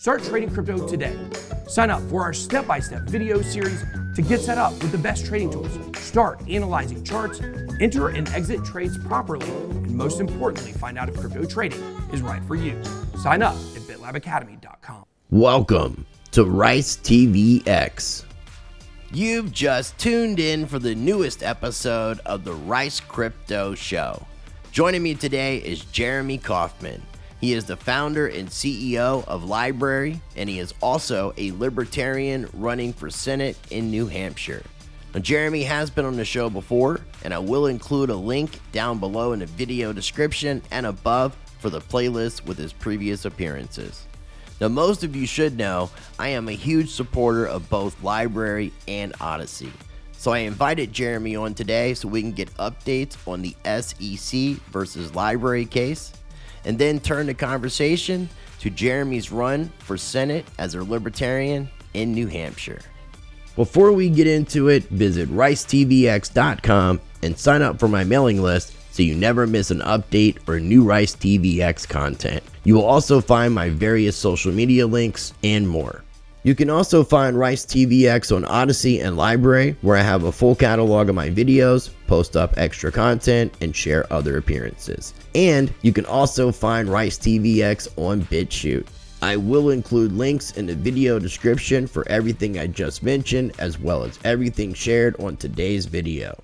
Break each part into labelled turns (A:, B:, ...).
A: Start trading crypto today. Sign up for our step-by-step video series to get set up with the best trading tools. Start analyzing charts, enter and exit trades properly, and most importantly, find out if crypto trading is right for you. Sign up at bitlabacademy.com.
B: Welcome to Rice TV X. You've just tuned in for the newest episode of the Rice Crypto Show. Joining me today is Jeremy Kauffman. He is the founder and CEO of LBRY, and he is also a libertarian running for Senate in New Hampshire. Now, Jeremy has been on the show before, and I will include a link down below in the video description and above for the playlist with his previous appearances. Now, most of you should know I am a huge supporter of both LBRY and Odysee. So I invited Jeremy on today so we can get updates on the SEC versus LBRY case, and then turn the conversation to Jeremy's run for Senate as a libertarian in New Hampshire. Before we get into it, visit ricetvx.com and sign up for my mailing list so you never miss an update or new Rice TVX content. You will also find my various social media links and more. You can also find Rice TVX on Odysee and LBRY, where I have a full catalog of my videos, post up extra content, and share other appearances. And you can also find Rice TVX on BitChute. I will include links in the video description for everything I just mentioned, as well as everything shared on today's video.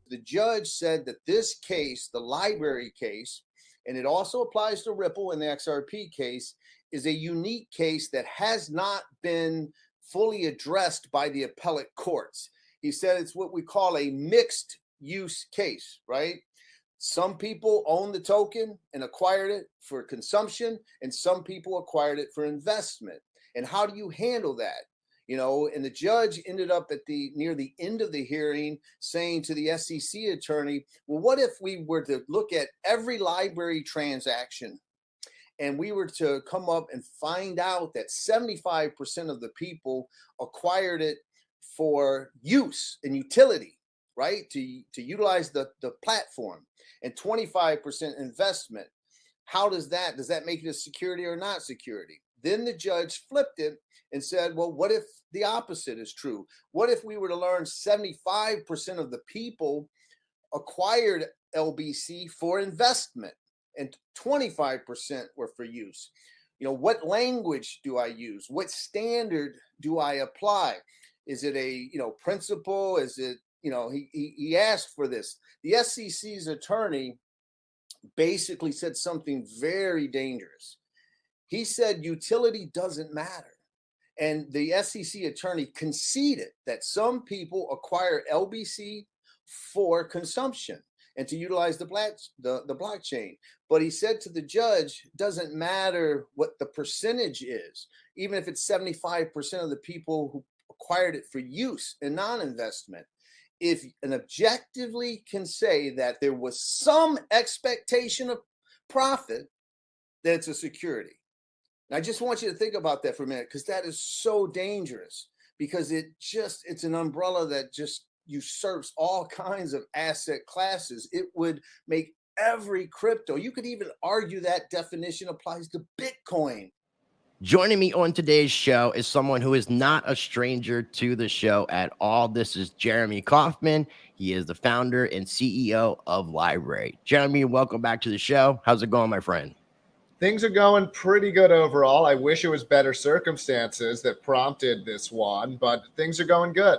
C: The judge said that this case, the LBRY case, and it also applies to Ripple and the XRP case, is a unique case that has not been fully addressed by the appellate courts. He said it's what we call a mixed use case, right? Some people own the token and acquired it for consumption, and some people acquired it for investment. And how do you handle that? You know, and the judge ended up at near the end of the hearing saying to the SEC attorney, well, what if we were to look at every LBRY transaction and we were to come up and find out that 75% of the people acquired it for use and utility, right? To utilize the platform, and 25% investment. How does that make it a security or not security? Then the judge flipped it and said, well, what if the opposite is true? What if we were to learn 75% of the people acquired LBC for investment and 25% were for use? You know, what language do I use? What standard do I apply? Is it a, principle? Is it, he asked for this. The SEC's attorney basically said something very dangerous. He said utility doesn't matter. And the SEC attorney conceded that some people acquire LBC for consumption and to utilize the blockchain. But he said to the judge, doesn't matter what the percentage is, even if it's 75% of the people who acquired it for use and non-investment. If an objectively can say that there was some expectation of profit, then it's a security. And I just want you to think about that for a minute, because that is so dangerous, because it's an umbrella that just usurps all kinds of asset classes. It would make every crypto. You could even argue that definition applies to Bitcoin.
B: Joining me on today's show is someone who is not a stranger to the show at all. This is Jeremy Kauffman. He is the founder and CEO of LBRY. Jeremy, welcome back to the show. How's it going, my friend?
D: Things are going pretty good overall. I wish it was better circumstances that prompted this one, but things are going good.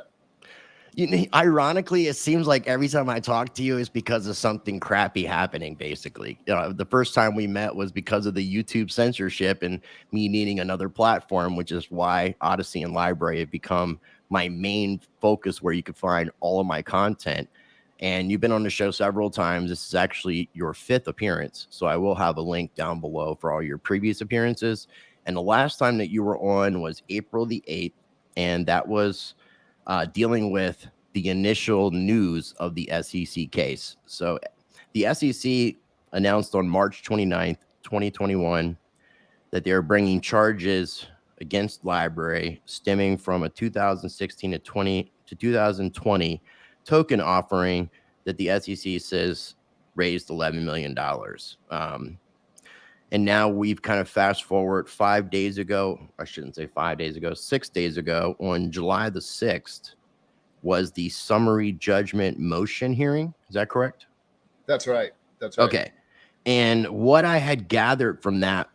B: You know, ironically, it seems like every time I talk to you is because of something crappy happening, basically. The first time we met was because of the YouTube censorship and me needing another platform, which is why Odysee and LBRY have become my main focus, where you can find all of my content. And you've been on the show several times. This is actually your 5th appearance. So I will have a link down below for all your previous appearances. And the last time that you were on was April the 8th. And that was dealing with the initial news of the SEC case. So the SEC announced on March 29th, 2021, that they are bringing charges against LBRY stemming from a 2016 to 2020 token offering that the SEC says raised $11 million. And now we've kind of fast forward 5 days ago. I shouldn't say 5 days ago, 6 days ago, on July the 6th was the summary judgment motion hearing. Is that correct?
D: That's right. That's right.
B: Okay. And what I had gathered from that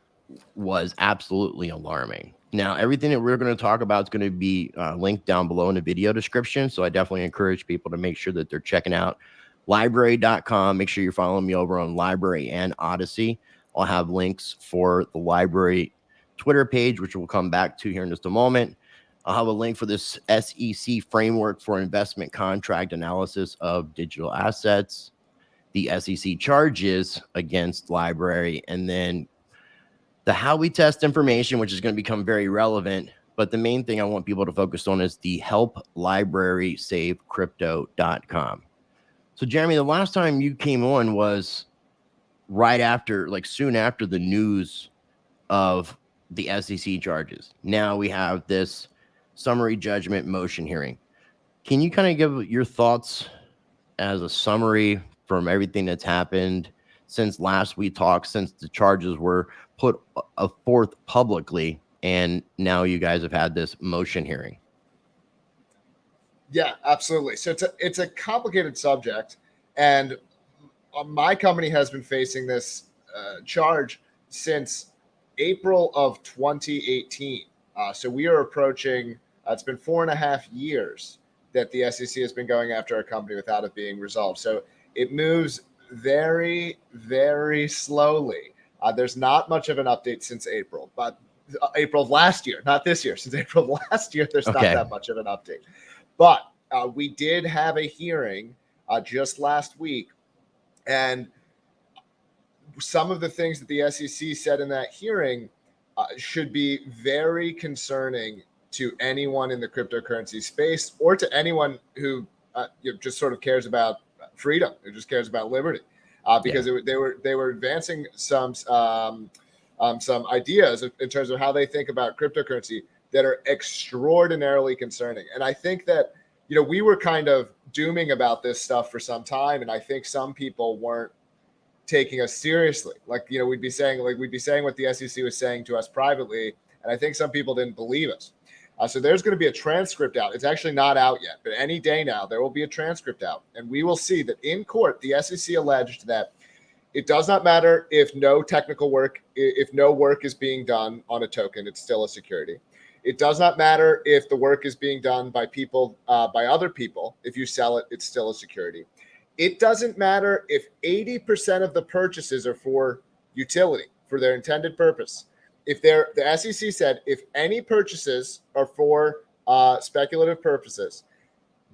B: was absolutely alarming. Now, everything that we're going to talk about is going to be linked down below in the video description. So I definitely encourage people to make sure that they're checking out LBRY.com. Make sure you're following me over on LBRY and Odysee. I'll have links for the LBRY Twitter page, which we'll come back to here in just a moment. I'll have a link for this SEC framework for investment contract analysis of digital assets, the SEC charges against LBRY, and then the Howey test information, which is going to become very relevant. But the main thing I want people to focus on is the help library save crypto.com. So, Jeremy, the last time you came on was right after, like soon after the news of the SEC charges. Now we have this summary judgment motion hearing. Can you kind of give your thoughts as a summary from everything that's happened since last we talked, since the charges were put forth publicly, and now you guys have had this motion hearing?
D: Yeah, absolutely. So it's a complicated subject, and my company has been facing this charge since April of 2018. So we are approaching, it's been 4.5 years that the SEC has been going after our company without it being resolved. So it moves very, very slowly. There's not much of an update since April, but April of last year, not this year. Since April of last year, there's not that much of an update. But we did have a hearing just last week, and some of the things that the SEC said in that hearing should be very concerning to anyone in the cryptocurrency space, or to anyone who just sort of cares about freedom, who just cares about liberty, because they were advancing some ideas in terms of how they think about cryptocurrency that are extraordinarily concerning. And I think that we were kind of dooming about this stuff for some time, and I think some people weren't taking us seriously. We'd be saying what the SEC was saying to us privately, and I think some people didn't believe us. So there's going to be a transcript out. It's actually not out yet, but any day now there will be a transcript out, and we will see that in court the SEC alleged that it does not matter if no work is being done on a token, it's still a security. It does not matter if the work is being done by other people. If you sell it, it's still a security. It doesn't matter if 80% of the purchases are for utility, for their intended purpose. The SEC said if any purchases are for speculative purposes,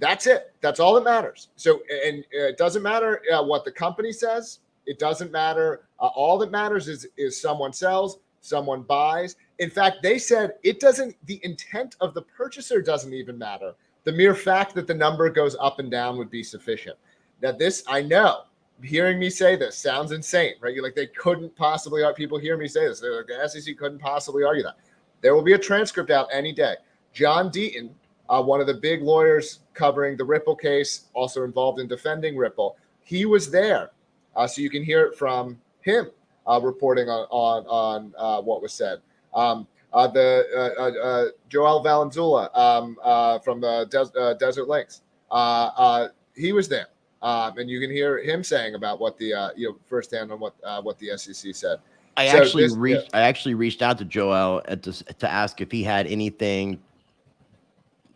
D: that's it. That's all that matters. So, and it doesn't matter what the company says. It doesn't matter. All that matters is someone sells, someone buys. In fact, they said the intent of the purchaser doesn't even matter. The mere fact that the number goes up and down would be sufficient. Now, this, I know, hearing me say this sounds insane, right? You're like, they couldn't possibly, people hear me say this. They're like, the SEC couldn't possibly argue that. There will be a transcript out any day. John Deaton, one of the big lawyers covering the Ripple case, also involved in defending Ripple, he was there. So you can hear it from him reporting on what was said. Joel Valenzuela from the Desert Lakes, he was there. And you can hear him saying about what the firsthand on what the SEC said.
B: I actually reached out to Joel to ask if he had anything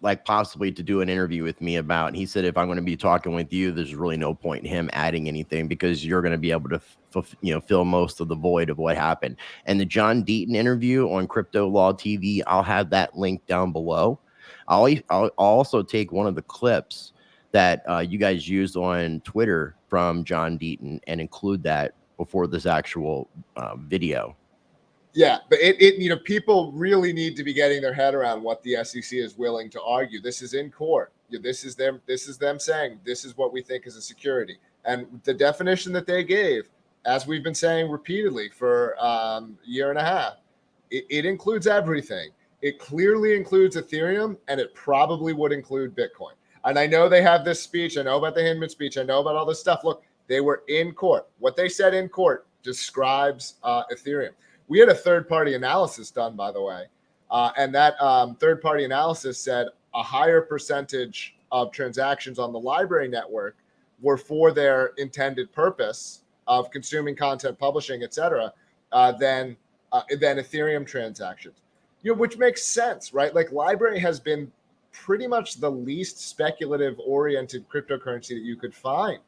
B: like possibly to do an interview with me about. He said if I'm going to be talking with you, there's really no point in him adding anything because you're going to be able to fill most of the void of what happened. And the John Deaton interview on Crypto Law TV, I'll have that link down below. I'll also take one of the clips that you guys used on Twitter from John Deaton and include that before this actual video.
D: Yeah, but it people really need to be getting their head around what the SEC is willing to argue. This is in court. This is them saying this is what we think is a security. And the definition that they gave, as we've been saying repeatedly for a year and a half, it includes everything. It clearly includes Ethereum, and it probably would include Bitcoin. And I know they have this speech. I know about the Hinman speech. I know about all this stuff. Look, they were in court. What they said in court describes Ethereum. We had a third-party analysis done, by the way, and that third-party analysis said a higher percentage of transactions on the LBRY network were for their intended purpose of consuming content, publishing, etc., than Ethereum transactions. Which makes sense, right? Like LBRY has been pretty much the least speculative-oriented cryptocurrency that you could find.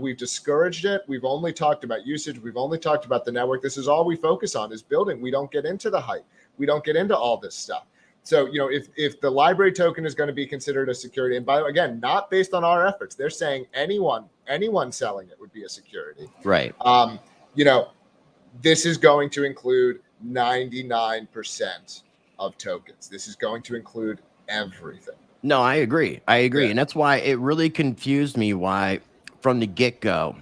D: We've discouraged it. We've only talked about usage. We've only talked about the network. This is all we focus on is building. We don't get into the hype. We don't get into all this stuff. So, if the LBRY token is going to be considered a security, and by the way, again, not based on our efforts, they're saying anyone selling it would be a security.
B: Right.
D: This is going to include 99% of tokens. This is going to include everything.
B: No, I agree. Yeah.
D: Yeah.
B: And that's why it really confused me why from the get-go,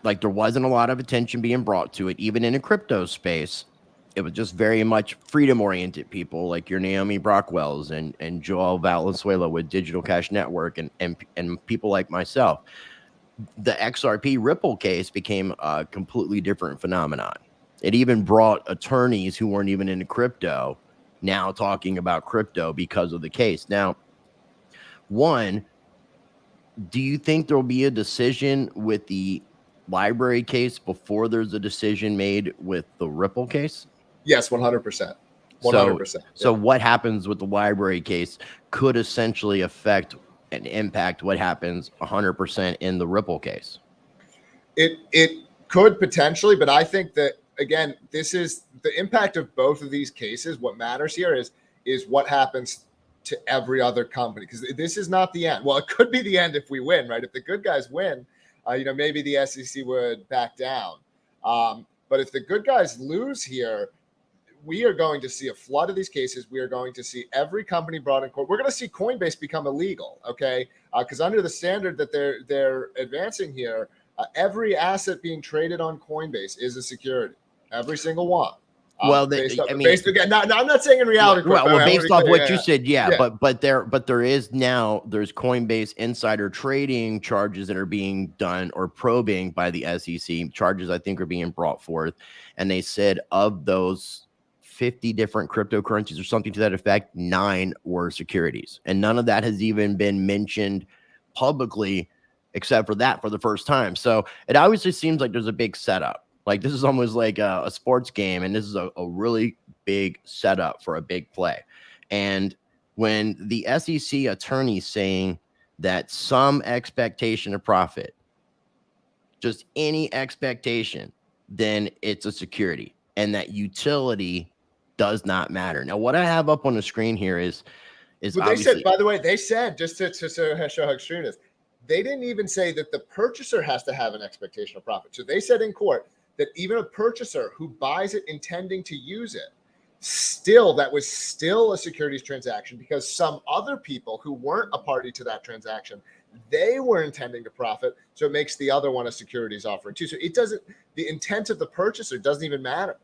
B: like there wasn't a lot of attention being brought to it, even in a crypto space. It was just very much freedom-oriented people like your Naomi Brockwells and Joel Valenzuela with Digital Cash Network and people like myself. The XRP Ripple case became a completely different phenomenon. It even brought attorneys who weren't even into crypto now talking about crypto because of the case. Now, one, do you think there'll be a decision with the LBRY case before there's a decision made with the Ripple case?
D: Yes, 100%. 100%.
B: So what happens with the LBRY case could essentially affect and impact what happens 100% in the Ripple case.
D: It could potentially, but I think that, again, this is the impact of both of these cases. What matters here is what happens to every other company, because this is not the end. Well, it could be the end if we win, right? If the good guys win, maybe the SEC would back down. But if the good guys lose here, we are going to see a flood of these cases. We are going to see every company brought in court. We're going to see Coinbase become illegal, okay? Because under the standard that they're advancing here, every asset being traded on Coinbase is a security. Every single one.
B: Well,
D: I'm not saying in reality.
B: Well, based off what you said, but there's Coinbase insider trading charges that are being done or probing by the SEC. Charges I think are being brought forth, and they said of those 50 different cryptocurrencies or something to that effect, 9 were securities, and none of that has even been mentioned publicly, except for that for the first time. So it obviously seems like there's a big setup. Like this is almost like a sports game, and this is a really big setup for a big play. And when the SEC attorney saying that some expectation of profit, just any expectation, then it's a security, and that utility does not matter. Now, what I have up on the screen here is
D: but they said, by the way, they said, just to show how extreme it is, they didn't even say that the purchaser has to have an expectation of profit. So they said in court that even a purchaser who buys it intending to use it, that was still a securities transaction, because some other people who weren't a party to that transaction, they were intending to profit. So it makes the other one a securities offering too. So the intent of the purchaser doesn't even matter.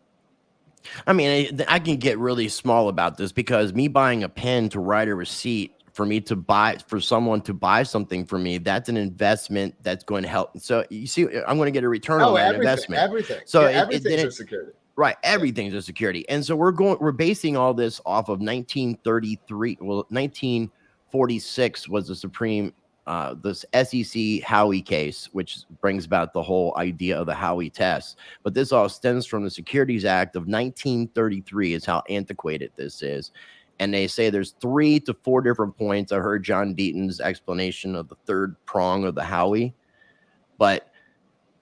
B: I mean, I can get really small about this, because me buying a pen to write a receipt for someone to buy something for me, that's an investment that's going to help. So you see, I'm going to get a return on that investment.
D: Everything.
B: So
D: everything's a security.
B: Right. Everything's a security. And so we're basing all this off of 1933. Well, 1946 was the Supreme, this SEC Howey case, which brings about the whole idea of the Howey test. But this all stems from the Securities Act of 1933 is how antiquated this is. And they say there's 3 to 4 different points. I heard John Deaton's explanation of the third prong of the Howey. But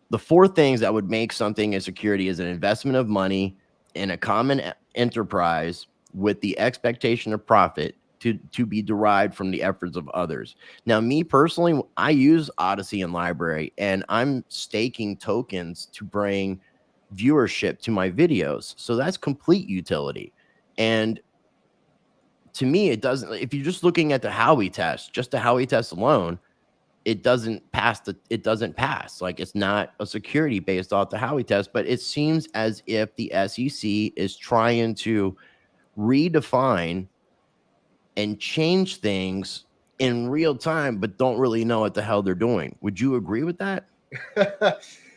B: the 4 things that would make something a security is an investment of money in a common enterprise with the expectation of profit to be derived from the efforts of others. Now, me personally, I use Odysee and LBRY, and I'm staking tokens to bring viewership to my videos. So that's complete utility. And to me, it doesn't, if you're just looking at the Howey test, just the Howey test alone, it doesn't pass. Like, it's not a security based off the Howey test, but it seems as if the SEC is trying to redefine and change things in real time, but don't really know what the hell they're doing. Would you agree with that?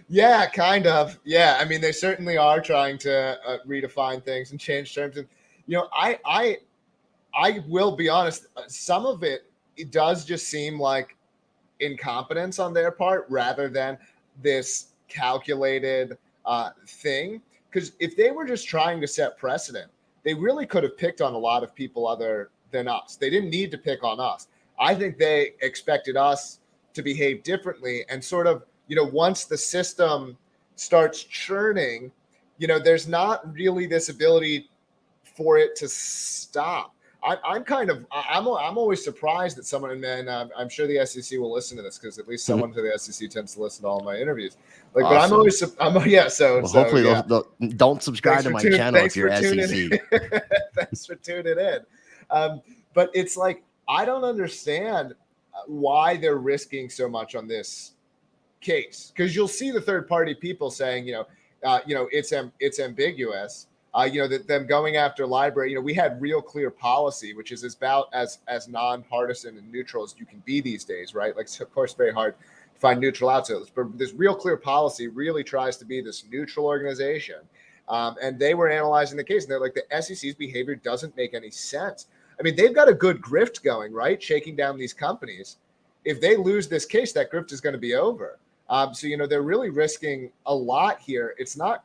D: Yeah, kind of. Yeah, I mean, they certainly are trying to redefine things and change terms. And I will be honest. Some of it does just seem like incompetence on their part rather than this calculated thing. Because if they were just trying to set precedent, they really could have picked on a lot of people other than us. They didn't need to pick on us. I think they expected us to behave differently, and sort of, once the system starts churning, there's not really this ability for it to stop. I'm always surprised that someone, and I'm sure the SEC will listen to this, because at least someone to the SEC tends to listen to all my interviews. Like, awesome. But
B: hopefully they'll don't subscribe to my channel if you're SEC.
D: Thanks for tuning in. But it's like, I don't understand why they're risking so much on this case, because you'll see the third party people saying, it's ambiguous. That them going after LBRY, we had real clear policy, which is about as nonpartisan and neutral as you can be these days, right? Like, it's of course very hard to find neutral outlets, but this real clear policy really tries to be this neutral organization. And they were analyzing the case, and they're like, the SEC's behavior doesn't make any sense. I mean, they've got a good grift going, right? Shaking down these companies. If they lose this case, that grift is going to be over. So, they're really risking a lot here. It's not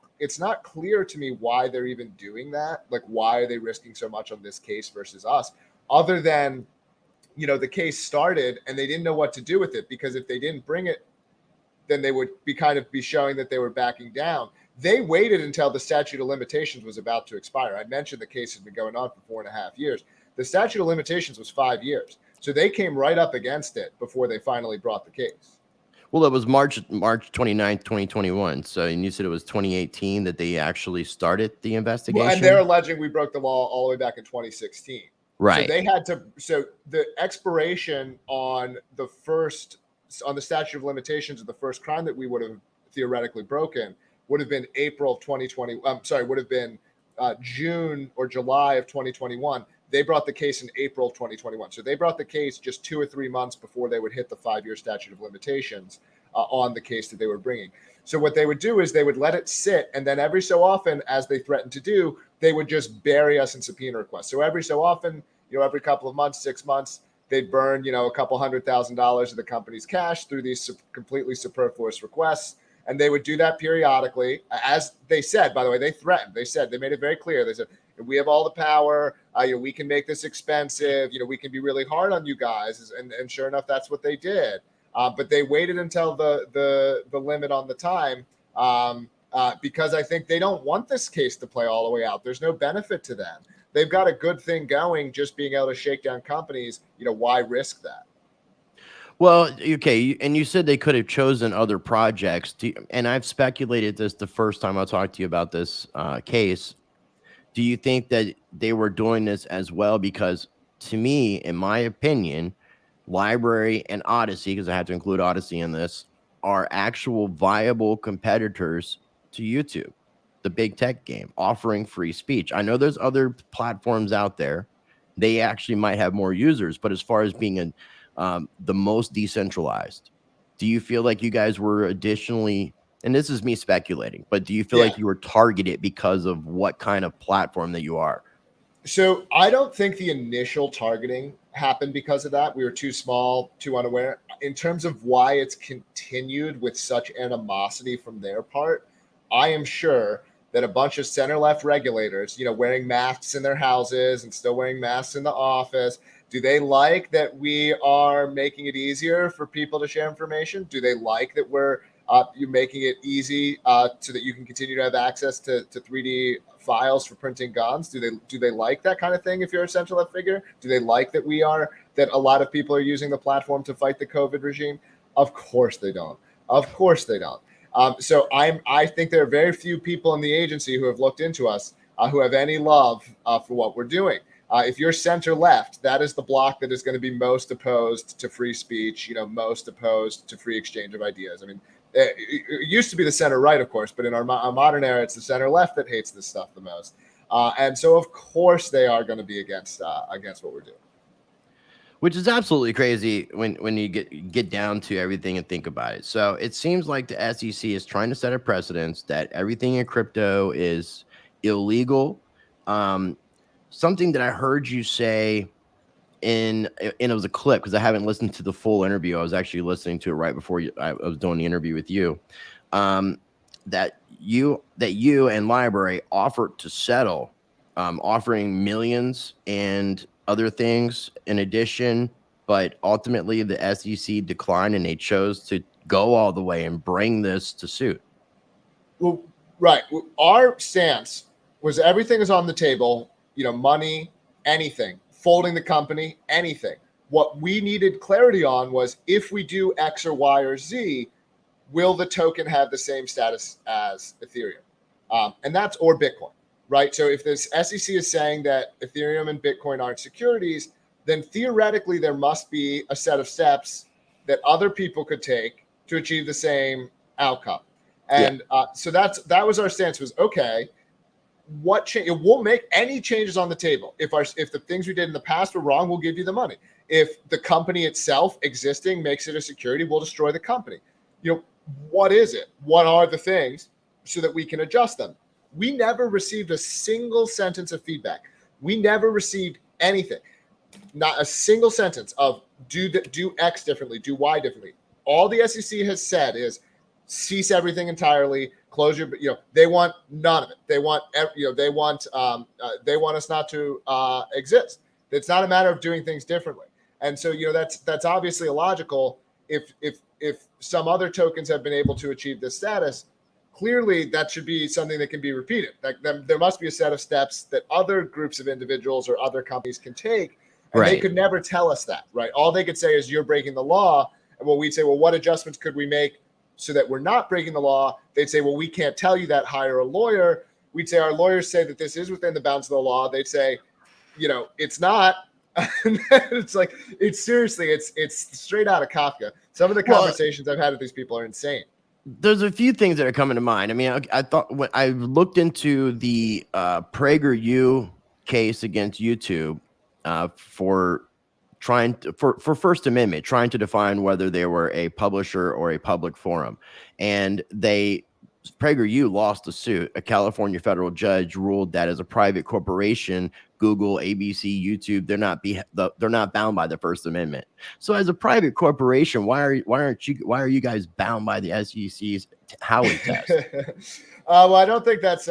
D: clear to me why they're even doing that. Like, why are they risking so much on this case versus us? Other than, the case started and they didn't know what to do with it, because if they didn't bring it, then they would be showing that they were backing down. They waited until the statute of limitations was about to expire. I mentioned the case has been going on for 4.5 years. The statute of limitations was 5 years. So they came right up against it before they finally brought the case.
B: Well, it was March 29th, 2021. So, and you said it was 2018 that they actually started the investigation.
D: Well, and they're alleging we broke the law all the way back in 2016.
B: Right.
D: So they had to. So the expiration on the statute of limitations of the first crime that we would have theoretically broken would have been April of 2020. Would have been June or July of 2021. They brought the case in April of 2021. So they brought the case just 2 or 3 months before they would hit the 5-year statute of limitations on the case that they were bringing. So what they would do is they would let it sit, and then every so often, as they threatened to do, they would just bury us in subpoena requests. So every so often, every couple of months, 6 months, they'd burn, a couple $100,000 of the company's cash through these completely superfluous requests. And they would do that periodically. As they said, by the way, they threatened. They said, they made it very clear. They said, we have all the power. We can make this expensive. We can be really hard on you guys. And sure enough, that's what they did. But they waited until the limit on the time because I think they don't want this case to play all the way out. There's no benefit to them. They've got a good thing going, just being able to shake down companies. Why risk that?
B: Well, okay, and you said they could have chosen other projects, and I've speculated this the first time I talked to you about this case. Do you think that they were doing this as well? Because to me, in my opinion, LBRY and Odysee, because I had to include Odysee in this, are actual viable competitors to YouTube, the big tech game, offering free speech. I know there's other platforms out there. They actually might have more users, but as far as being the most decentralized, do you feel like you guys were additionally, and this is me speculating, but do you feel like you were targeted because of what kind of platform that you are?
D: So I don't think the initial targeting happened because of that. We were too small, too unaware. In terms of why it's continued with such animosity from their part, I am sure that a bunch of center-left regulators, wearing masks in their houses and still wearing masks in the office, do they like that we are making it easier for people to share information? Do they like that you're making it easy so that you can continue to have access to 3D files for printing guns? Do they like that kind of thing? If you're a central left figure, do they like that that a lot of people are using the platform to fight the COVID regime? Of course they don't. Of course they don't. So I think there are very few people in the agency who have looked into us who have any love for what we're doing. If you're center left, that is the block that is going to be most opposed to free speech, most opposed to free exchange of ideas. I mean, it used to be the center right, of course, but in our modern era, it's the center left that hates this stuff the most. And so, of course, they are going to be against what we're doing.
B: Which is absolutely crazy when you get down to everything and think about it. So it seems like the SEC is trying to set a precedence that everything in crypto is illegal. Something that I heard you say and it was a clip, because I haven't listened to the full interview. I was actually listening to it right before I was doing the interview with you. That you and LBRY offered to settle, offering millions and other things in addition, but ultimately the SEC declined and they chose to go all the way and bring this to suit.
D: Well, right. Our stance was everything is on the table, money, anything, folding the company, anything. What we needed clarity on was if we do X or Y or Z, will the token have the same status as Ethereum? And that's or Bitcoin, right? So if this SEC is saying that Ethereum and Bitcoin aren't securities, then theoretically there must be a set of steps that other people could take to achieve the same outcome. And so that was our stance was, okay, what change? It won't make any changes on the table. If the things we did in the past were wrong, we'll give you the money. If the company itself existing makes it a security, we'll destroy the company. What is it? What are the things so that we can adjust them? We never received a single sentence of feedback. We never received anything. Not a single sentence of do X differently, do Y differently. All the SEC has said is cease everything entirely, close your, they want none of it. They want, they want us not to exist. It's not a matter of doing things differently. And so, that's obviously illogical. If some other tokens have been able to achieve this status, clearly that should be something that can be repeated. Like there must be a set of steps that other groups of individuals or other companies can take. And They could never tell us that, right? All they could say is you're breaking the law. And we'd say, well, what adjustments could we make so that we're not breaking the law? They'd say, well, we can't tell you that, hire a lawyer. We'd say, our lawyers say that this is within the bounds of the law. They'd say, it's not. It's like, it's straight out of Kafka. Some of the conversations I've had with these people are insane.
B: There's a few things that are coming to mind. I mean, I thought when I looked into the PragerU case against YouTube for First Amendment, trying to define whether they were a publisher or a public forum. And PragerU lost the suit. A California federal judge ruled that as a private corporation, Google, ABC, YouTube, they're not bound by the First Amendment. So as a private corporation, why are you guys bound by the SEC's Howey test?
D: Well, I don't think that's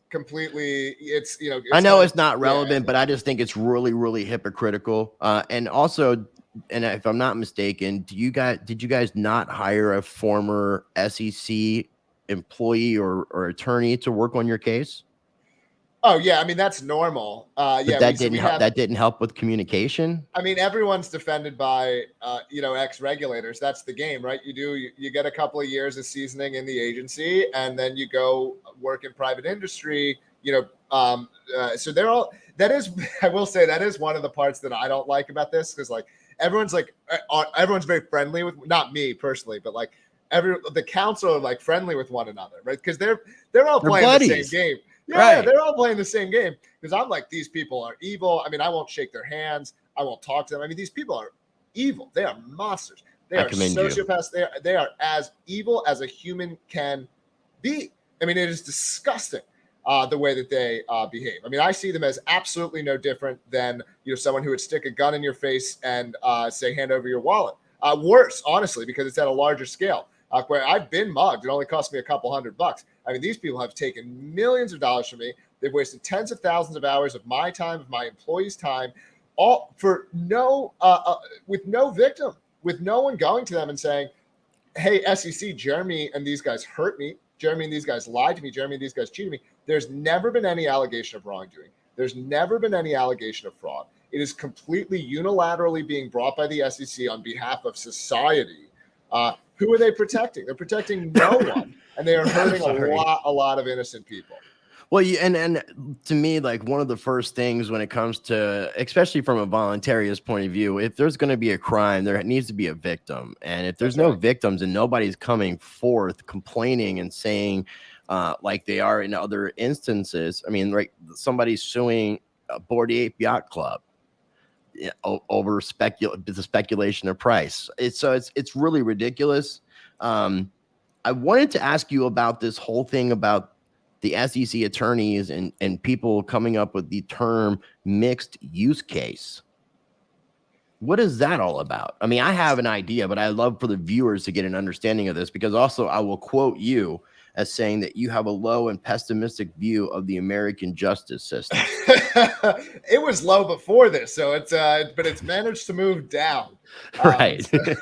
D: completely, it's
B: I know it's not relevant, but I just think it's really, really hypocritical. And also, and if I'm not mistaken, did you guys not hire a former SEC employee or attorney to work on your case?
D: Oh yeah, I mean that's normal.
B: But that didn't help with communication.
D: I mean, everyone's defended by ex-regulators. That's the game, right? You get a couple of years of seasoning in the agency, and then you go work in private industry. So they're all. That is, I will say, that is one of the parts that I don't like about this, because everyone's very friendly with, not me personally, but the council are friendly with one another, right? Because they're all playing buddies. The same game. Yeah, right. They're all playing the same game. Because I'm like, these people are evil. I mean, I won't shake their hands. I won't talk to them. I mean, these people are evil. They are monsters. They are sociopaths. They are as evil as a human can be. I mean, it is disgusting the way that they behave. I mean, I see them as absolutely no different than someone who would stick a gun in your face and say, hand over your wallet. Worse, honestly, because it's at a larger scale. Where I've been mugged. It only cost me a couple $100. I mean, these people have taken millions of dollars from me. They've wasted tens of thousands of hours of my time, of my employees' time, all for with no victim, with no one going to them and saying, hey, SEC, Jeremy and these guys hurt me. Jeremy and these guys lied to me. Jeremy and these guys cheated me. There's never been any allegation of wrongdoing. There's never been any allegation of fraud. It is completely unilaterally being brought by the SEC on behalf of society, who are they protecting? They're protecting no one, and they are hurting a lot of innocent people.
B: Well, and to me, like one of the first things when it comes to, especially from a voluntarist point of view, if there's going to be a crime, there needs to be a victim. And if there's no victims and nobody's coming forth complaining and saying, like they are in other instances, I mean, like somebody's suing a Board Ape Yacht Club over the speculation of price. It's really ridiculous. I wanted to ask you about this whole thing about the SEC attorneys and people coming up with the term mixed use case. What is that all about? I mean, I have an idea, but I love for the viewers to get an understanding of this, because also I will quote you as saying that you have a low and pessimistic view of the American justice system.
D: It was low before this, so but it's managed to move down,
B: right?
D: Which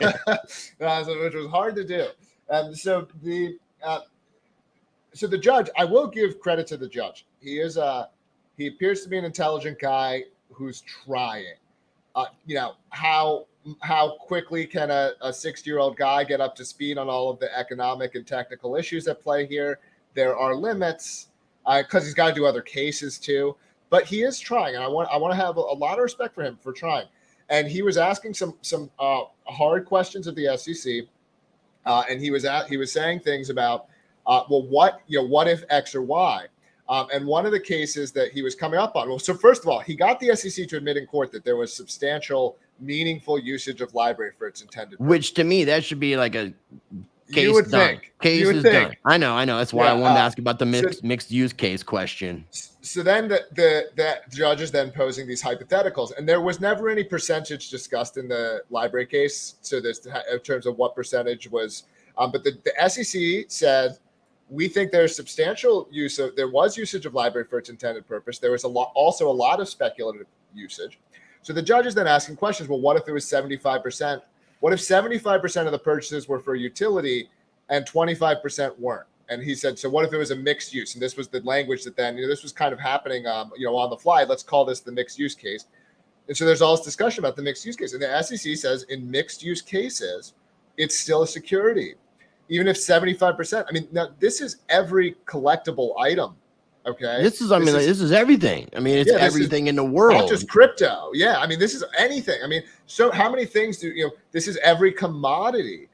D: was hard to do. So the judge, I will give credit to the judge. He appears to be an intelligent guy who's trying. How quickly can a 60-year-old guy get up to speed on all of the economic and technical issues at play here? There are limits because he's got to do other cases too. But he is trying, and I want to have a lot of respect for him for trying. And he was asking some hard questions of the SEC, and he was saying things about. What if X or Y? And one of the cases that he was coming up on, so first of all, he got the SEC to admit in court that there was substantial, meaningful usage of LBRY for its intended purpose.
B: Which to me, that should be like a case
D: you would
B: done.
D: Think.
B: Case
D: you would
B: is
D: think.
B: done. I know. That's why I wanted to ask about the mixed use case question.
D: So then the judge is then posing these hypotheticals, and there was never any percentage discussed in the LBRY case. So there's in terms of what percentage was, but the SEC said, we think there's substantial there was usage of LBRY for its intended purpose. There was also a lot of speculative usage. So the judge is then asking questions. Well, what if it was 75%? What if 75% of the purchases were for utility and 25% weren't? And he said, so what if it was a mixed use? And this was the language that then, this was kind of happening, on the fly. Let's call this the mixed use case. And so there's all this discussion about the mixed use case. And the SEC says in mixed use cases, it's still a security. Even if 75%, I mean, now this is every collectible item. Okay.
B: This is everything. I mean, it's everything in the world.
D: Not just crypto. Yeah. I mean, this is anything. I mean, so how many things this is every commodity.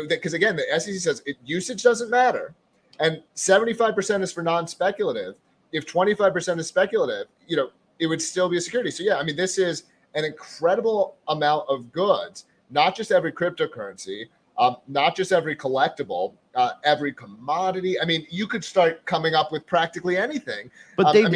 D: Because again, the SEC says usage doesn't matter. And 75% is for non-speculative. If 25% is speculative, it would still be a security. So yeah, I mean, this is an incredible amount of goods, not just every cryptocurrency. Not just every collectible, every commodity. I mean, you could start coming up with practically anything.
B: But they've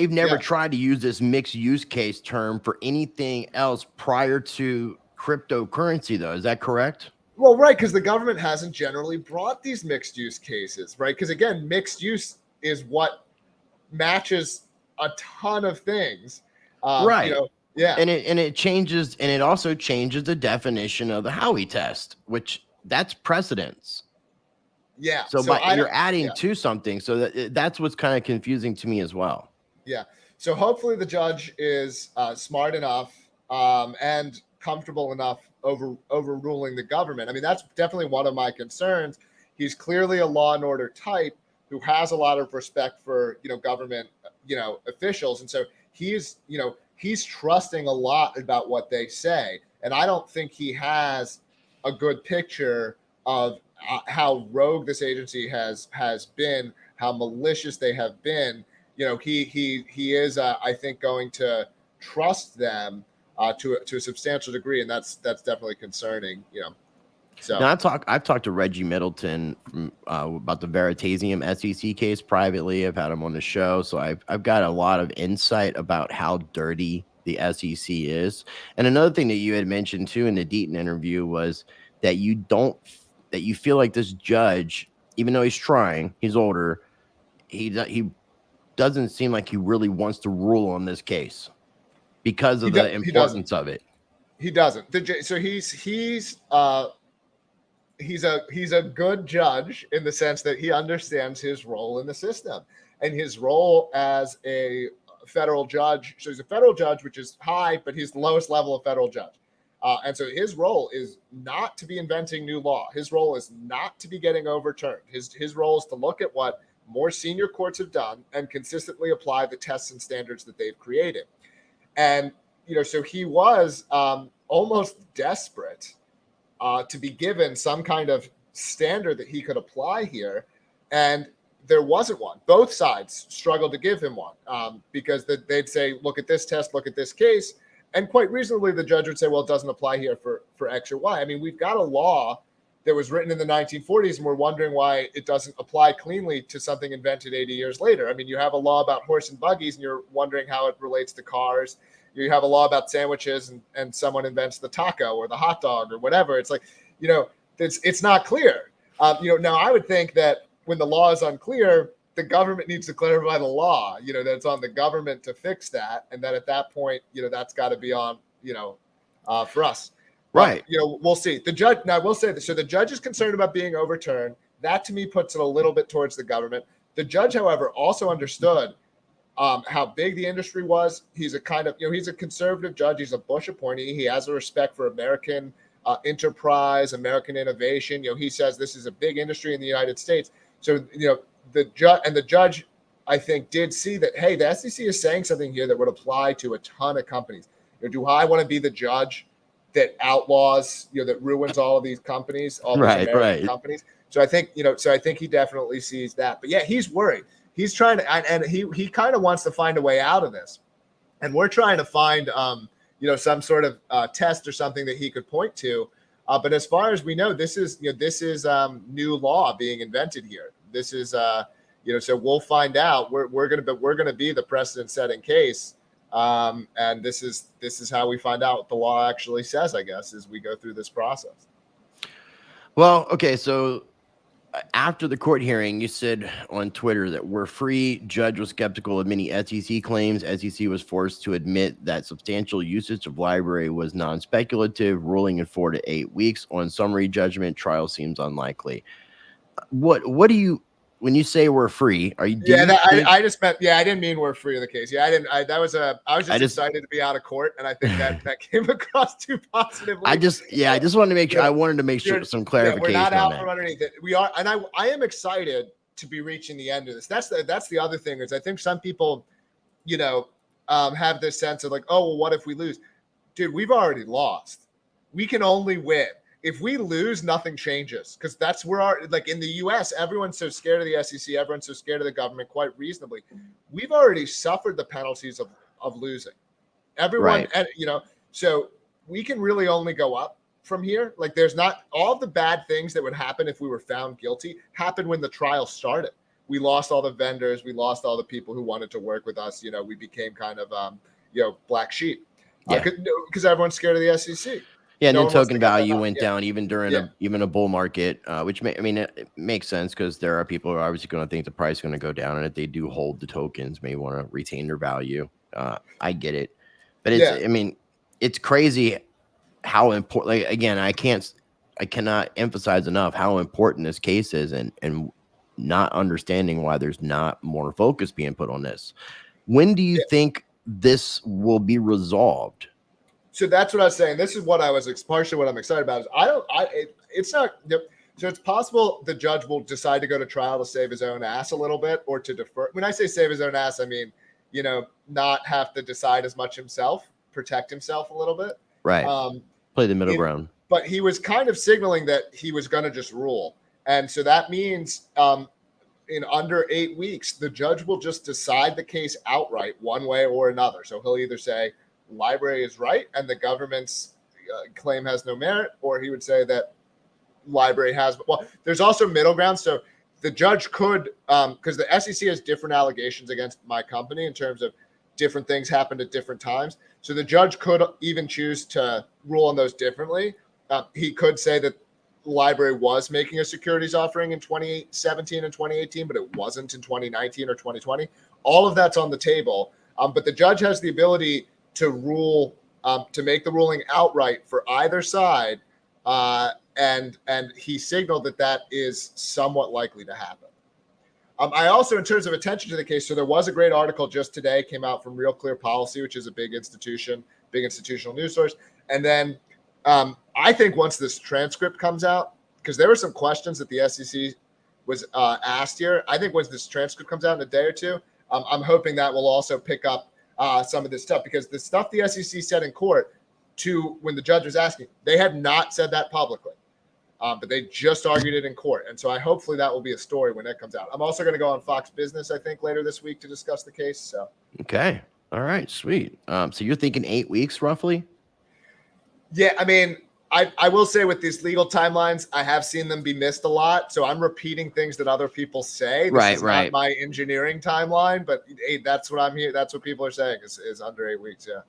B: never tried to use this mixed use case term for anything else prior to cryptocurrency, though. Is that correct?
D: Well, right, because the government hasn't generally brought these mixed use cases, right? Because again, mixed use is what matches a ton of things.
B: Right.
D: Yeah.
B: And it changes, and it also changes the definition of the Howey test, which that's precedence.
D: Yeah.
B: So you're adding to something. So that's what's kind of confusing to me as well.
D: Yeah. So hopefully the judge is smart enough and comfortable enough overruling the government. I mean, that's definitely one of my concerns. He's clearly a law and order type who has a lot of respect for, government, officials. And so he's trusting a lot about what they say. And I don't think he has a good picture of how rogue this agency has been, how malicious they have been. He is, I think, going to trust them to a substantial degree. And that's definitely concerning, So
B: now I've talked to Reggie Middleton from, about the Veritasium SEC case privately. I've had him on the show, so I've got a lot of insight about how dirty the SEC is. And another thing that you had mentioned too in the Deaton interview was that you feel like this judge, even though he's trying, he's older, he doesn't seem like he really wants to rule on this case because of the importance of it.
D: He doesn't. So he's a good judge in the sense that he understands his role in the system and his role as a federal judge. So he's a federal judge, which is high, but he's the lowest level of federal judge. And so his role is not to be inventing new law. His role is not to be getting overturned. His role is to look at what more senior courts have done and consistently apply the tests and standards that they've created. And, so he was almost desperate to be given some kind of standard that he could apply here. And there wasn't one. Both sides struggled to give him one because they'd say, look at this test, look at this case. And quite reasonably, the judge would say, well, it doesn't apply here for X or Y. I mean, we've got a law that was written in the 1940s, and we're wondering why it doesn't apply cleanly to something invented 80 years later. I mean, you have a law about horse and buggies, and you're wondering how it relates to cars. You have a law about sandwiches, and someone invents the taco or the hot dog or whatever. It's like, it's not clear. Now I would think that when the law is unclear, the government needs to clarify the law, that it's on the government to fix that. And that at that point, that's got to be on, for us.
B: Right.
D: But, we'll see. The judge, now I will say this. So the judge is concerned about being overturned. That to me puts it a little bit towards the government. The judge, however, also understood how big the industry was. He's a kind of, he's a conservative judge. He's a Bush appointee. He has a respect for American enterprise, American innovation. He says this is a big industry in the United States. So, the judge, I think, did see that, hey, the SEC is saying something here that would apply to a ton of companies. Do I want to be the judge that outlaws, that ruins all of these companies, all these American companies? So I think, he definitely sees that. But yeah, he's worried. He's trying to, and he kind of wants to find a way out of this. And we're trying to find, some sort of test or something that he could point to. But as far as we know, this is new law being invented here. This is, so we'll find out. We're gonna be the precedent-setting case, and this is how we find out what the law actually says, I guess, as we go through this process.
B: Well, okay, so after the court hearing, you said on Twitter that we're free. Judge was skeptical of many SEC claims. SEC was forced to admit that substantial usage of LBRY was non-speculative, ruling in 4 to 8 weeks. On summary judgment, trial seems unlikely. What do you, when you say we're free, are you?
D: I just meant, I didn't mean we're free of the case. I was just excited to be out of court, and I think that came across too positively.
B: I just wanted to make sure. I wanted to make sure some clarification.
D: We're not out
B: on
D: from underneath it. We are, and I am excited to be reaching the end of this. That's the other thing is I think some people, have this sense of like, oh, well, what if we lose? Dude, we've already lost. We can only win. If we lose, nothing changes, because that's where like in the US, everyone's so scared of the SEC, everyone's so scared of the government, quite reasonably. We've already suffered the penalties of losing. Everyone, right. So we can really only go up from here. Like there's not all the bad things that would happen if we were found guilty happened when the trial started. We lost all the vendors, we lost all the people who wanted to work with us. We became kind of black sheep because everyone's scared of the SEC.
B: Yeah, and then token value went down even during a bull market, which it makes sense because there are people who are obviously going to think the price is going to go down, and if they do hold the tokens, may want to retain their value. I get it, but it's crazy how important. Like again, I cannot emphasize enough how important this case is, and not understanding why there's not more focus being put on this. When do you think this will be resolved?
D: So that's what I was saying. This is what I was partially what I'm excited about. It's not. So it's possible the judge will decide to go to trial to save his own ass a little bit, or to defer. When I say save his own ass, I mean, not have to decide as much himself, protect himself a little bit.
B: Right. Play the middle ground.
D: But he was kind of signaling that he was going to just rule, and so that means in under 8 weeks, the judge will just decide the case outright, one way or another. So he'll either say LBRY is right and the government's claim has no merit, or he would say that LBRY has. Well, there's also middle ground. So the judge could, because the SEC has different allegations against my company in terms of different things happened at different times. So the judge could even choose to rule on those differently. He could say that LBRY was making a securities offering in 2017 and 2018, but it wasn't in 2019 or 2020. All of that's on the table. But the judge has the ability to rule, to make the ruling outright for either side. And he signaled that is somewhat likely to happen. I also, in terms of attention to the case, so there was a great article just today, came out from Real Clear Policy, which is a big institutional news source. And then I think once this transcript comes out, because there were some questions that the SEC was asked here. I think once this transcript comes out in a day or two, I'm hoping that will also pick up some of this stuff, because the stuff the SEC said in court to when the judge was asking, they had not said that publicly, but they just argued it in court. And so hopefully that will be a story when that comes out. I'm also going to go on Fox Business, I think, later this week to discuss the case. So
B: Okay. All right, sweet. So you're thinking 8 weeks roughly?
D: Yeah, I mean, I will say with these legal timelines, I have seen them be missed a lot. So I'm repeating things that other people say. This is not my engineering timeline, but hey, that's what I'm here. That's what people are saying is under 8 weeks. Yeah.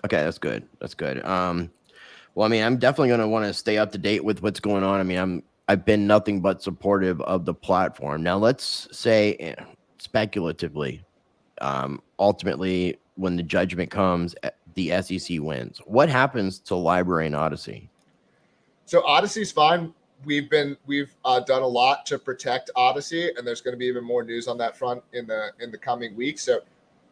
B: Okay, that's good. That's good. Well, I mean, I'm definitely going to want to stay up to date with what's going on. I mean, I've been nothing but supportive of the platform. Now, let's say speculatively, ultimately, when the judgment comes, the SEC wins. What happens to LBRY and Odysee?
D: So Odysee's fine. We've done a lot to protect Odysee, and there's going to be even more news on that front in the coming weeks. So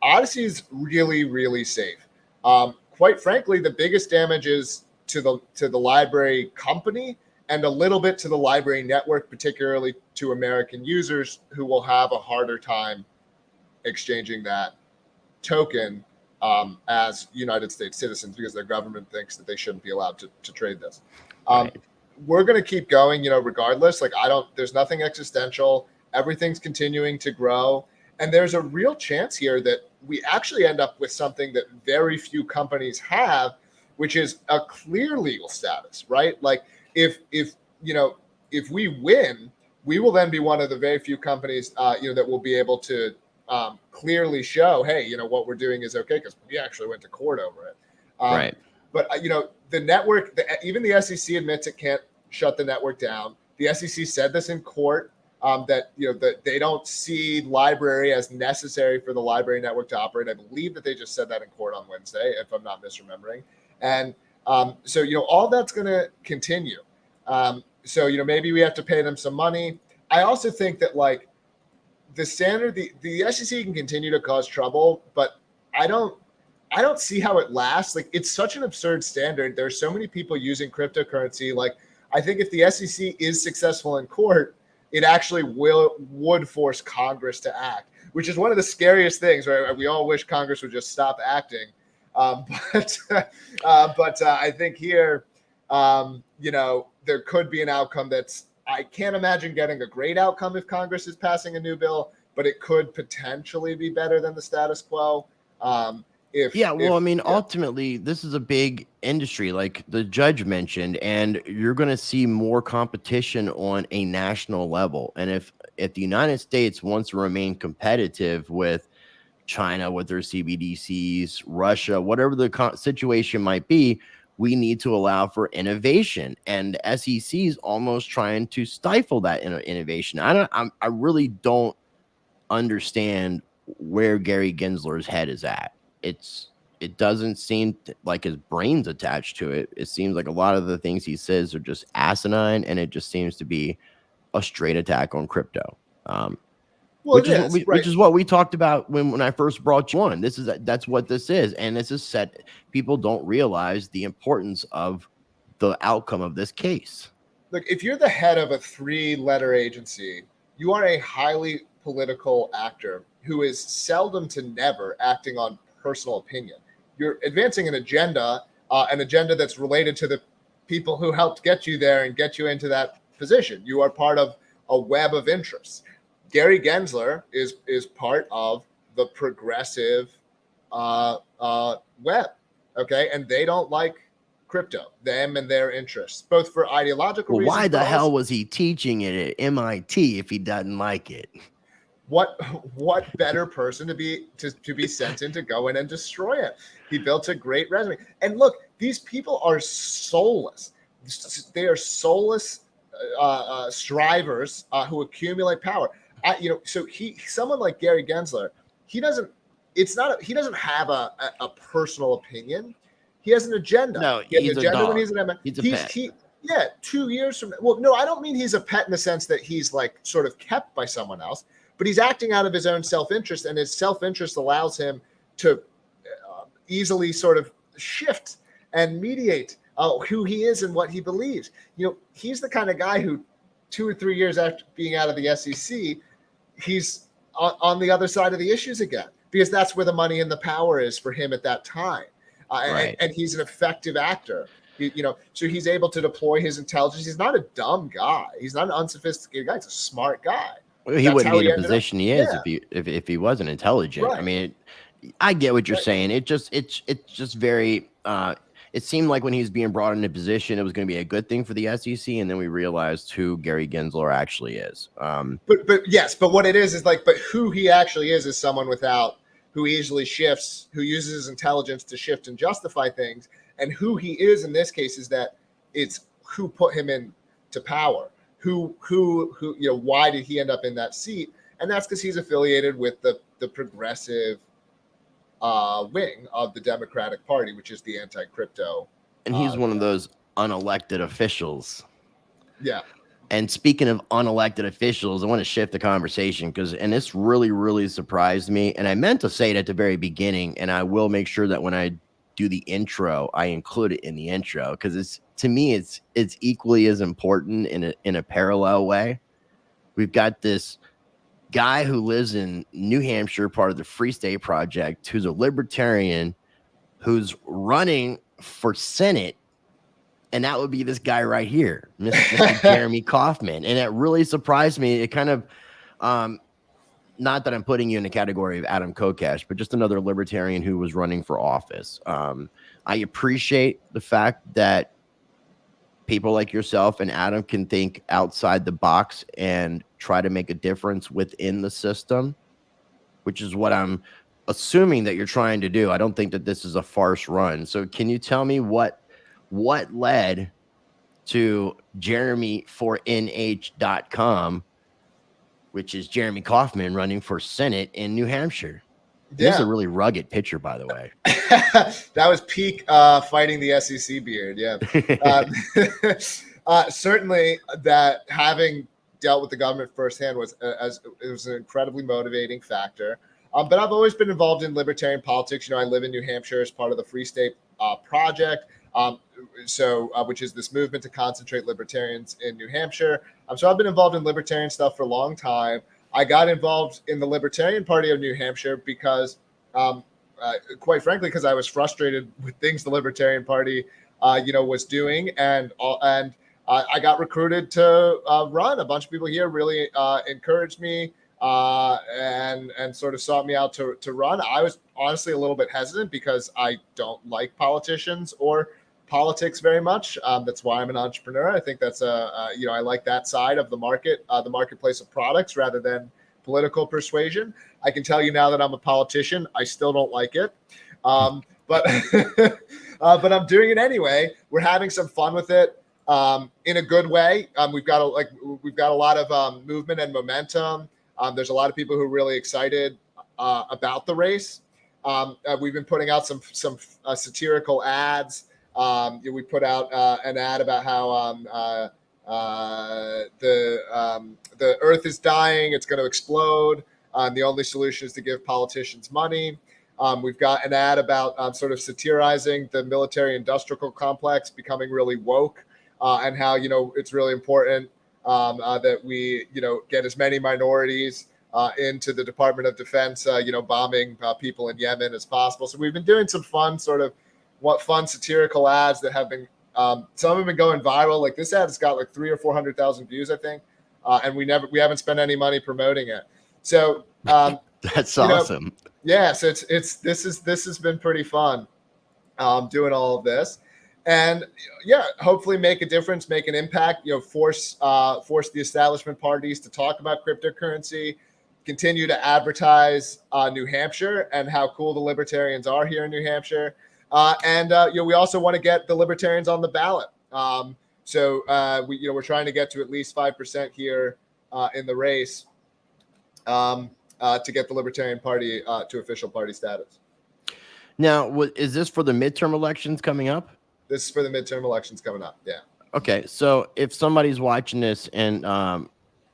D: Odyssee's really, really safe. Quite frankly, the biggest damage is to the LBRY company and a little bit to the LBRY network, particularly to American users who will have a harder time exchanging that token as United States citizens, because their government thinks that they shouldn't be allowed to trade this.
B: Right.
D: We're going to keep going, regardless. Like there's nothing existential. Everything's continuing to grow. And there's a real chance here that we actually end up with something that very few companies have, which is a clear legal status, right? Like if we win, we will then be one of the very few companies, that will be able to clearly show, hey, what we're doing is okay because we actually went to court over it.
B: Right.
D: But, the network, even the SEC admits it can't shut the network down. The SEC said this in court, that they don't see LBRY as necessary for the LBRY network to operate. I believe that they just said that in court on Wednesday, if I'm not misremembering. And so all that's going to continue. So maybe we have to pay them some money. I also think that the standard, the SEC can continue to cause trouble, but I don't see how it lasts. Like, it's such an absurd standard. There's so many people using cryptocurrency. Like, I think if the SEC is successful in court, it actually would force Congress to act, which is one of the scariest things, right? We all wish Congress would just stop acting. But I think here, there could be an outcome that's, I can't imagine getting a great outcome if Congress is passing a new bill, but it could potentially be better than the status quo.
B: Ultimately, this is a big industry, like the judge mentioned, and you're going to see more competition on a national level. And if the United States wants to remain competitive with China, with their CBDCs, Russia, whatever the situation might be, we need to allow for innovation. And SEC is almost trying to stifle that innovation. I really don't understand where Gary Gensler's head is at. It doesn't seem like his brain's attached to it. It seems like a lot of the things he says are just asinine, and it just seems to be a straight attack on crypto. Which is what we talked about when I first brought you on. That's what this is, and this is set. People don't realize the importance of the outcome of this case.
D: Look, if you're the head of a 3-letter agency, you are a highly political actor who is seldom to never acting on personal opinion. You're advancing an agenda that's related to the people who helped get you there and get you into that position. You are part of a web of interests. Gary Gensler is part of the progressive web, okay? And they don't like crypto, them and their interests, both for ideological reasons.
B: Why the hell was he teaching it at MIT if he doesn't like it?
D: What better person to be sent in to go in and destroy it? He built a great resume. And look, these people are soulless. They are soulless strivers who accumulate power. So someone like Gary Gensler, he doesn't have a personal opinion. He has an agenda.
B: No,
D: he has
B: he's
D: an agenda
B: a dog.
D: when he's an MI.
B: He's a pet.
D: 2 years from now. Well, no, I don't mean he's a pet in the sense that he's like sort of kept by someone else, but he's acting out of his own self-interest, and his self-interest allows him to easily sort of shift and mediate who he is and what he believes. He's the kind of guy who 2 or 3 years after being out of the SEC, he's on the other side of the issues again, because that's where the money and the power is for him at that time.
B: Right.
D: And he's an effective actor. So he's able to deploy his intelligence. He's not a dumb guy. He's not an unsophisticated guy. He's a smart guy.
B: Well, he wouldn't be in the position he is if he wasn't intelligent. Right. I mean, I get what you're saying. It's just very. It seemed like when he was being brought into position, it was going to be a good thing for the SEC, and then we realized who Gary Gensler actually is.
D: But what it is like, but who he actually is someone who easily shifts, who uses his intelligence to shift and justify things, and who he is in this case is that it's who put him into power. Who why did he end up in that seat? And that's because he's affiliated with the progressive wing of the Democratic Party, which is the anti-crypto.
B: And he's one of those unelected officials.
D: Yeah.
B: And speaking of unelected officials, I want to shift the conversation and this really, really surprised me. And I meant to say it at the very beginning, and I will make sure that when I do the intro, I include it in the intro, because to me, it's equally as important in a parallel way. We've got this guy who lives in New Hampshire, part of the Free State Project, who's a libertarian, who's running for Senate. And that would be this guy right here, Mr. Jeremy Kauffman. And it really surprised me. It kind of, not that I'm putting you in the category of Adam Kokesh, but just another libertarian who was running for office. I appreciate the fact that people like yourself and Adam can think outside the box and try to make a difference within the system, which is what I'm assuming that you're trying to do. I don't think that this is a farce run. So can you tell me what led to Jeremy4nh.com, which is Jeremy Kauffman running for Senate in New Hampshire? This is a really rugged picture, by the way.
D: That was peak fighting the SEC beard. Yeah. Certainly that having dealt with the government firsthand was an incredibly motivating factor. But I've always been involved in libertarian politics. I live in New Hampshire as part of the Free State Project, which is this movement to concentrate libertarians in New Hampshire. So I've been involved in libertarian stuff for a long time. I got involved in the Libertarian Party of New Hampshire because, quite frankly, because I was frustrated with things the Libertarian Party, was doing, and I got recruited to run. A bunch of people here really encouraged me and sort of sought me out to run. I was honestly a little bit hesitant because I don't like politicians or politics very much. That's why I'm an entrepreneur. I think that's I like that side of the market, the marketplace of products, rather than political persuasion. I can tell you now that I'm a politician, I still don't like it, but I'm doing it anyway. We're having some fun with it in a good way. We've got a lot of movement and momentum. There's a lot of people who are really excited about the race. We've been putting out some satirical ads. We put out an ad about how the earth is dying, it's going to explode. The only solution is to give politicians money. We've got an ad about sort of satirizing the military-industrial complex becoming really woke, and how it's really important that we get as many minorities into the Department of Defense, bombing people in Yemen as possible. So we've been doing some fun satirical ads that have been some have been going viral. Like this ad has got like 300,000 or 400,000 views, I think, and we haven't spent any money promoting it. So
B: that's awesome.
D: So this has been pretty fun doing all of this, and hopefully make a difference, make an impact. Force the establishment parties to talk about cryptocurrency, continue to advertise New Hampshire and how cool the libertarians are here in New Hampshire. We also want to get the libertarians on the ballot. We're trying to get to at least 5% here in the race to get the Libertarian Party to official party status.
B: Now, is this for the midterm elections coming up?
D: This is for the midterm elections coming up. Yeah.
B: Okay. So if somebody's watching this and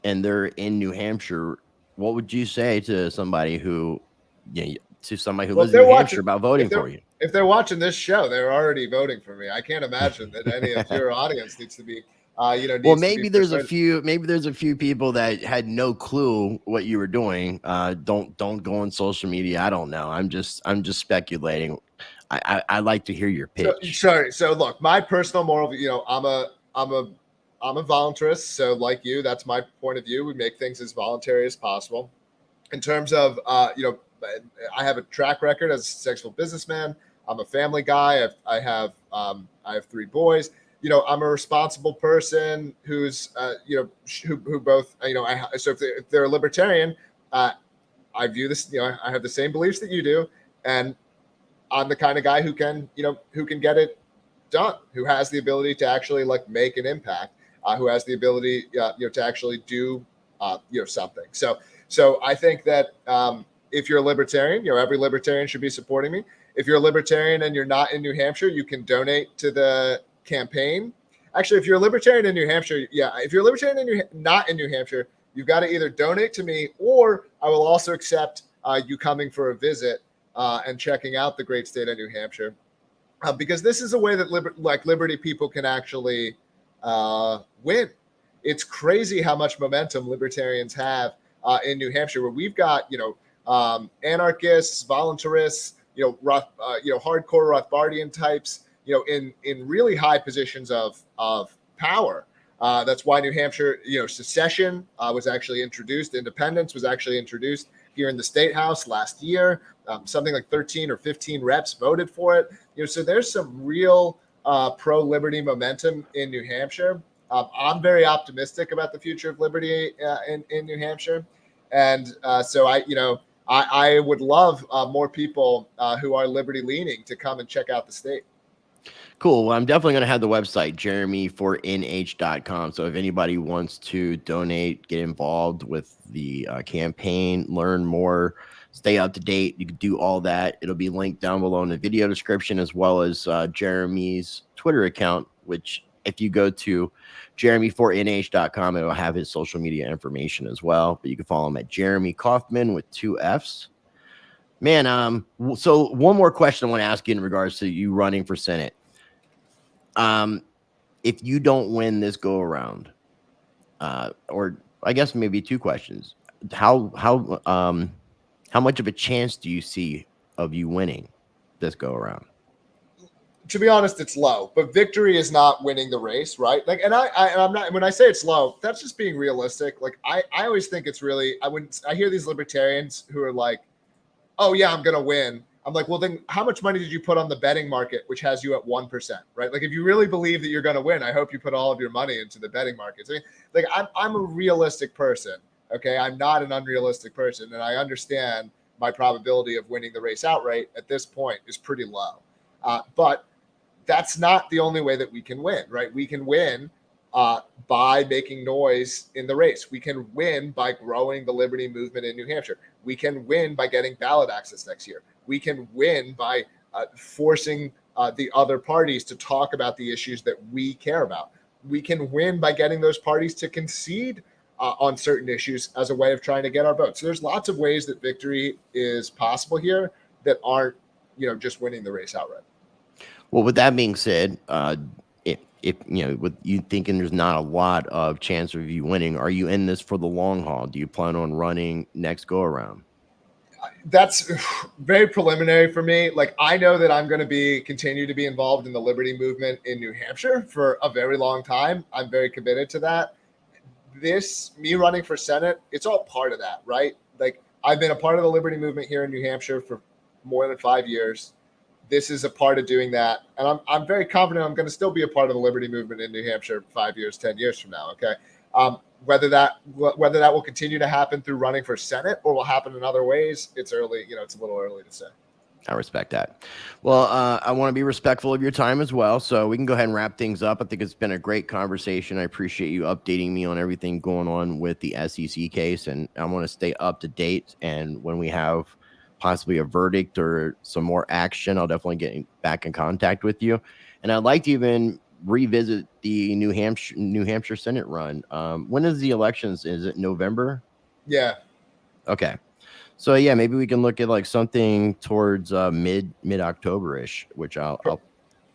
B: they're in New Hampshire, what would you say to somebody who, to somebody who
D: Well,
B: lives in New Hampshire about voting for you?
D: If they're watching this show, they're already voting for me. I can't imagine that any of your audience needs to be,
B: Well, maybe there's a few people that had no clue what you were doing. Don't go on social media. I don't know. I'm just speculating. I like to hear your pitch.
D: So look, my personal moral, I'm a voluntarist. So like you, that's my point of view. We make things as voluntary as possible. In terms of, I have a track record as a successful businessman. I'm a family guy. I have 3 boys. I'm a responsible person who's, who both, so if they're a libertarian, I view this, I have the same beliefs that you do. And I'm the kind of guy who can get it done, who has the ability to actually like make an impact, who has the ability, to actually do, something. So I think that if you're a libertarian, every libertarian should be supporting me. If you're a libertarian and you're not in New Hampshire, you can donate to the campaign. Actually, if you're a libertarian in New Hampshire, if you're a libertarian and you're not in New Hampshire, you've got to either donate to me, or I will also accept you coming for a visit and checking out the great state of New Hampshire, because this is a way that Liberty people can actually win. It's crazy how much momentum libertarians have in New Hampshire, where we've got anarchists, voluntarists, hardcore Rothbardian types, in really high positions of power. That's why New Hampshire, secession was actually introduced. Independence was actually introduced here in the State House last year. Something like 13 or 15 reps voted for it. So there's some real pro-liberty momentum in New Hampshire. I'm very optimistic about the future of liberty in New Hampshire. And so I would love more people who are liberty leaning to come and check out the state.
B: Cool. Well, I'm definitely going to have the website, jeremy4nh.com. So if anybody wants to donate, get involved with the campaign, learn more, stay up to date, you can do all that. It'll be linked down below in the video description, as well as Jeremy's Twitter account, which if you go to jeremy4nh.com, it'll have his social media information as well. But you can follow him at Jeremy Kauffman with 2 F's. Man, so one more question I want to ask you in regards to you running for Senate. If you don't win this go around, or I guess maybe 2 questions, how much of a chance do you see of you winning this go around?
D: To be honest, it's low, but victory is not winning the race, right? Like, and I'm not, when I say it's low, that's just being realistic. Like, I always think it's really, I hear these libertarians who are like, oh yeah, I'm going to win. I'm like, well, then how much money did you put on the betting market, which has you at 1%, right? Like, if you really believe that you're going to win, I hope you put all of your money into the betting markets. I mean, like, I'm a realistic person. Okay. I'm not an unrealistic person. And I understand my probability of winning the race outright at this point is pretty low. But that's not the only way that we can win, right? We can win by making noise in the race. We can win by growing the liberty movement in New Hampshire. We can win by getting ballot access next year. We can win by forcing the other parties to talk about the issues that we care about. We can win by getting those parties to concede on certain issues as a way of trying to get our vote. So there's lots of ways that victory is possible here that aren't, just winning the race outright.
B: Well, with that being said, if with you thinking there's not a lot of chance of you winning, are you in this for the long haul? Do you plan on running next go around?
D: That's very preliminary for me. Like, I know that I'm going to continue to be involved in the liberty movement in New Hampshire for a very long time. I'm very committed to that. Me running for Senate, it's all part of that, right? Like, I've been a part of the liberty movement here in New Hampshire for more than 5 years. This is a part of doing that. And I'm very confident I'm going to still be a part of the liberty movement in New Hampshire 5 years, 10 years from now. Okay. Whether that will continue to happen through running for Senate or will happen in other ways, it's early, it's a little early to say.
B: I respect that. Well, I want to be respectful of your time as well. So we can go ahead and wrap things up. I think it's been a great conversation. I appreciate you updating me on everything going on with the SEC case. And I want to stay up to date. And when we have possibly a verdict or some more action, I'll definitely get back in contact with you. And I'd like to even revisit the New Hampshire Senate run. When is the elections? Is it November?
D: Yeah.
B: Okay. So yeah, maybe we can look at like something towards mid October-ish, which I'll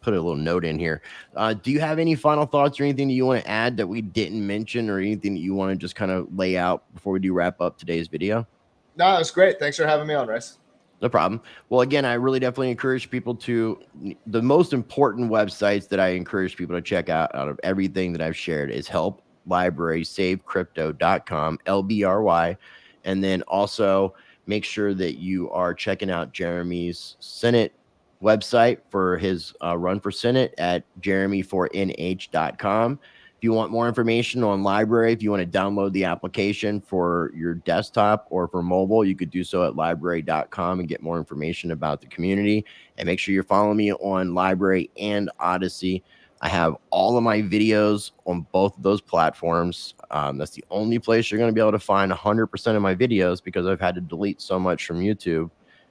B: put a little note in here. Do you have any final thoughts or anything that you want to add that we didn't mention, or anything that you want to just kind of lay out before we do wrap up today's video?
D: No, it's great. Thanks for having me on, Rice.
B: No problem. Well, again, I really definitely encourage people the most important websites that I encourage people to check out of everything that I've shared is helplibrarysavecrypto.com, LBRY. And then also make sure that you are checking out Jeremy's Senate website for his run for Senate at jeremy4nh.com. If you want more information on LBRY, if you want to download the application for your desktop or for mobile, you could do so at LBRY.com and get more information about the community. And make sure you're following me on LBRY and Odysee. I have all of my videos on both of those platforms. That's the only place you're going to be able to find 100% of my videos, because I've had to delete so much from YouTube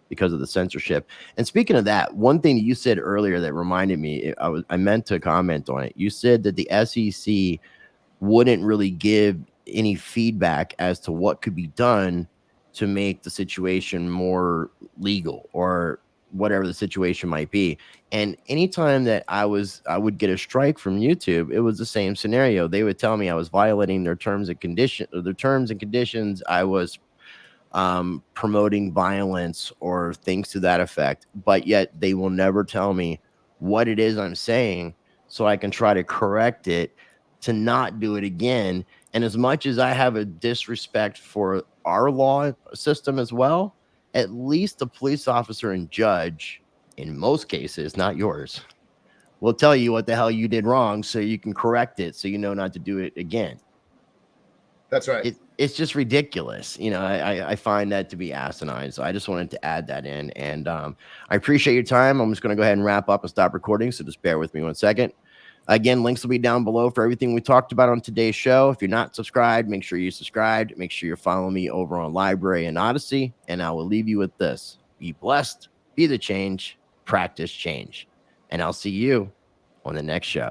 B: because of the censorship. And speaking of that, one thing that you said earlier that reminded me, I meant to comment on it. You said that the SEC wouldn't really give any feedback as to what could be done to make the situation more legal or whatever the situation might be. And anytime that I would get a strike from YouTube, it was the same scenario. They would tell me I was violating their terms and conditions. I was promoting violence or things to that effect, but yet they will never tell me what it is I'm saying so I can try to correct it to not do it again. And as much as I have a disrespect for our law system as well, at least a police officer and judge, in most cases, not yours, will tell you what the hell you did wrong so you can correct it, so you know not to do it again.
D: That's right.
B: It's just ridiculous. I find that to be asinine. So I just wanted to add that in. And I appreciate your time. I'm just going to go ahead and wrap up and stop recording. So just bear with me 1 second. Again, links will be down below for everything we talked about on today's show. If you're not subscribed, make sure you're subscribed. Make sure you're following me over on LBRY and Odysee. And I will leave you with this. Be blessed, be the change, practice change. And I'll see you on the next show.